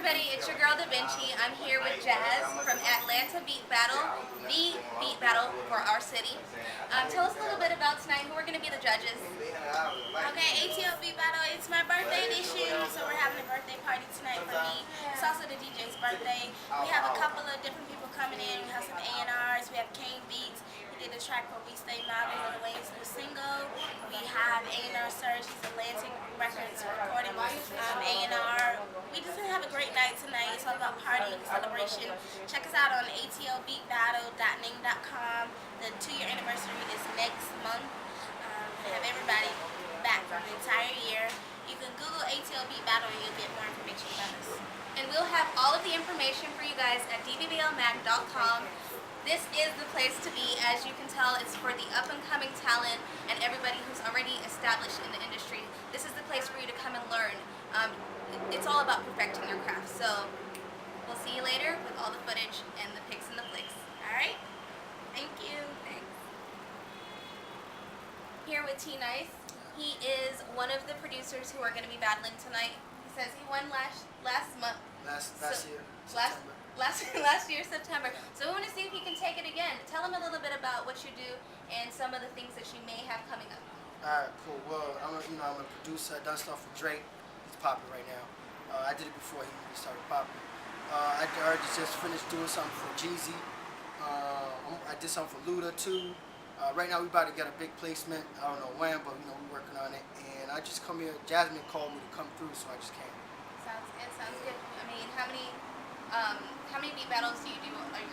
everybody, it's your girl Da Vinci. I'm here with Jazz from Atlanta Beat Battle, the Beat Battle for our city. Tell us a little bit about tonight, who are going to be the judges. Okay, ATL Beat Battle, it's my birthday edition, so we're having a birthday party tonight for me. It's also the DJ's birthday. We have a couple of different people coming in. We have some A&Rs, we have Kane Beats. He did a track for We Stay Mobbing, Lil Wayne's new single. We have A&R Surge, he's Atlantic Records recording A&R. We just have a great night tonight. It's all about partying, celebration. Check us out on atlbeatbattle.ning.com. The 2-year anniversary is next month. We have everybody back for the entire year. You can Google ATL Beat Battle and you'll get more information about us. And we'll have all of the information for you guys at D.V.B.L.mag.com. This is the place to be. As you can tell, it's for the up-and-coming talent and everybody who's already established in the industry. This is the place for you to come and learn. It's all about perfecting your craft. So we'll see you later with all the footage and the pics and the flicks. Alright? Thank you. Thanks. Here with T-Nice. He is one of the producers who are going to be battling tonight. He says he won last month. Last year, September. Last year, September. So we want to see if he can take it again. Tell him a little bit about what you do and some of the things that you may have coming up. Alright, cool. Well, I'm a producer. I done stuff for Drake. He's popping right now. I did it before he really started popping. I just finished doing something for Jeezy. I did something for Luda too. Right now we about to get a big placement. I don't know when, but we're working on it. And I just come here. Jasmine called me to come through, so I just came. Sounds good. Sounds good. I mean, how many beat battles do you do? Are you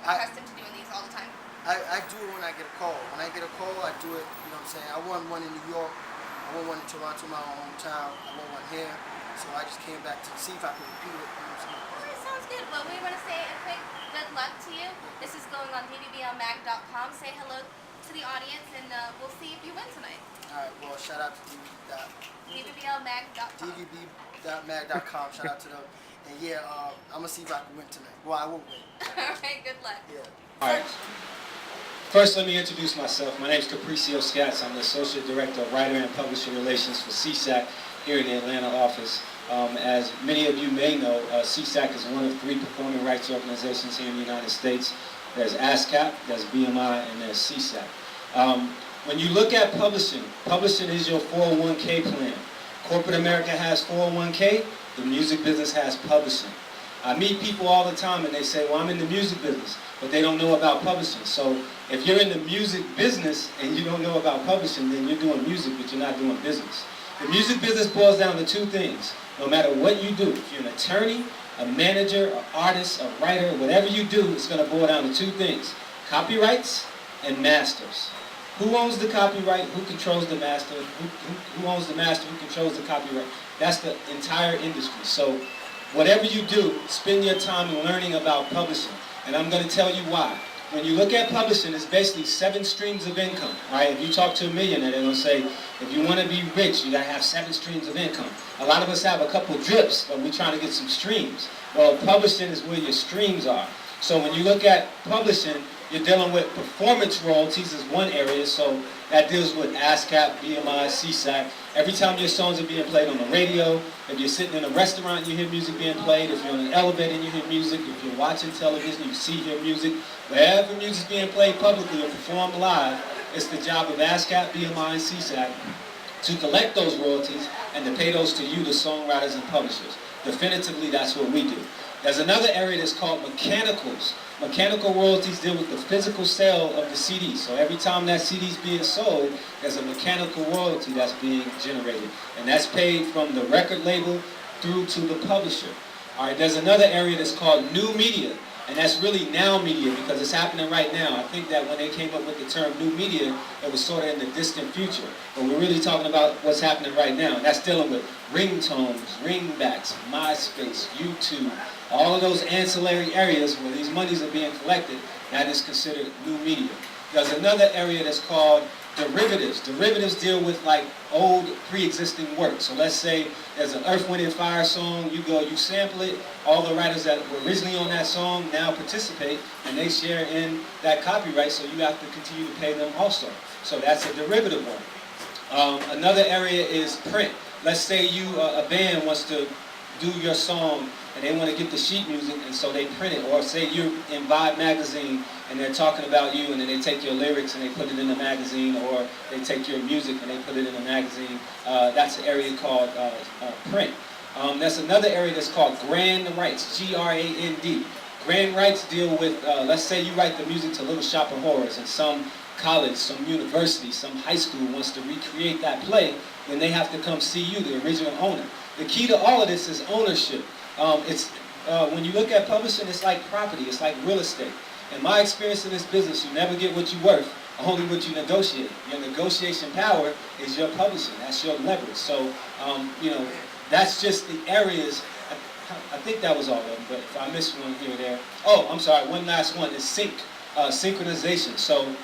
accustomed to doing these all the time? I do it when I get a call. When I get a call, I do it. You know what I'm saying? I won one in New York. I won one in Toronto, my hometown. I won one here. So I just came back to see if I could repeat it. You know what I'm saying? Alright, sounds good. Well, we want to say a quick good luck to you. This is going on dvblmag.com. Say hello to the audience, and we'll see if you win tonight. Alright, well, shout out to dvblmag.com. D.V.B.L.mag.com. Shout out to them. And yeah, I'm going to see if I can win tonight. Well, I will win. Alright, good luck. Yeah. Alright. First, let me introduce myself. My name is Capricio Scats. I'm the Associate Director of Writer and Publisher Relations for CSAC here in the Atlanta office. As many of you may know, CSAC is one of 3 performing rights organizations here in the United States. There's ASCAP, there's BMI, and there's CSAC. When you look at publishing, publishing is your 401k plan. Corporate America has 401k, the music business has publishing. I meet people all the time and they say, well, I'm in the music business, but they don't know about publishing. So if you're in the music business and you don't know about publishing, then you're doing music, but you're not doing business. The music business boils down to 2 things. No matter what you do, if you're an attorney, a manager, an artist, a writer, whatever you do, it's going to boil down to 2 things. Copyrights and masters. Who owns the copyright? Who controls the master? Who owns the master? Who controls the copyright? That's the entire industry. So whatever you do, spend your time learning about publishing. And I'm going to tell you why. When you look at publishing, it's basically 7 streams of income, right? If you talk to a millionaire, they're going to say, if you want to be rich, you got to have 7 streams of income. A lot of us have a couple drips, but we're trying to get some streams. Well, publishing is where your streams are. So when you look at publishing, you're dealing with performance royalties is one area, so that deals with ASCAP, BMI, CSAC. Every time your songs are being played on the radio, if you're sitting in a restaurant, you hear music being played. If you're in an elevator, you hear music. If you're watching television, you hear music. Wherever music's being played publicly or performed live, it's the job of ASCAP, BMI, and CSAC to collect those royalties and to pay those to you, the songwriters and publishers. Definitively, that's what we do. There's another area that's called mechanicals. Mechanical royalties deal with the physical sale of the CD. So every time that CD is being sold, there's a mechanical royalty that's being generated. And that's paid from the record label through to the publisher. All right, there's another area that's called new media. And that's really now media because it's happening right now. I think that when they came up with the term new media, it was sort of in the distant future. But we're really talking about what's happening right now. And that's dealing with ringtones, ringbacks, MySpace, YouTube, all of those ancillary areas where these monies are being collected. That is considered new media. There's another area that's called derivatives. Derivatives deal with like old pre-existing work. So let's say there's an Earth, Wind, and Fire song, you sample it, all the writers that were originally on that song now participate and they share in that copyright, so you have to continue to pay them also. So that's a derivative one. Another area is print. Let's say a band wants to do your song and they want to get the sheet music, and so they print it. Or say you're in Vibe magazine and they're talking about you, and then they take your lyrics and they put it in the magazine, or they take your music and they put it in the magazine. That's an area called print. There's another area that's called grand rights, G-R-A-N-D. Grand rights deal with, let's say you write the music to Little Shop of Horrors, and some college, some university, some high school wants to recreate that play, then they have to come see you, the original owner. The key to all of this is ownership. When you look at publishing, it's like property, it's like real estate. In my experience in this business, you never get what you're worth, only what you negotiate. Your negotiation power is your publishing, that's your leverage. So, that's just the areas. I think that was all of them, but if I missed one here or there. Oh, I'm sorry, one last one is synchronization. So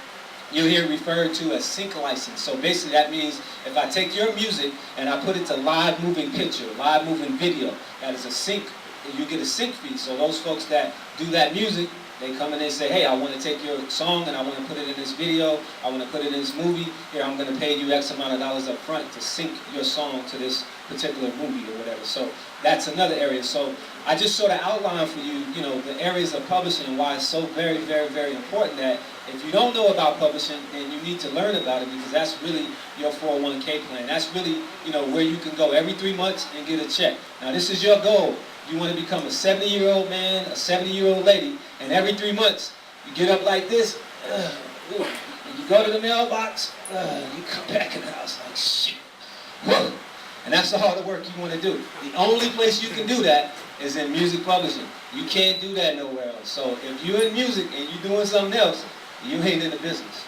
you'll hear referred to as sync license. So basically that means if I take your music and I put it to live moving picture, live moving video, that is a sync, you get a sync fee. So those folks that do that music, they come and they say, hey, I want to take your song and I want to put it in this video, I want to put it in this movie, here I'm going to pay you X amount of dollars up front to sync your song to this particular movie or whatever. So that's another area. So I just sort of outlined for you, the areas of publishing and why it's so very, very, very important that if you don't know about publishing, then you need to learn about it, because that's really your 401k plan. That's really, where you can go every 3 months and get a check. Now this is your goal. You want to become a 70-year-old man, a 70-year-old lady, and every 3 months you get up like this, and you go to the mailbox, you come back in the house like shit. Whoa. And that's all the work you want to do. The only place you can do that is in music publishing. You can't do that nowhere else. So if you're in music and you're doing something else, you ain't in the business.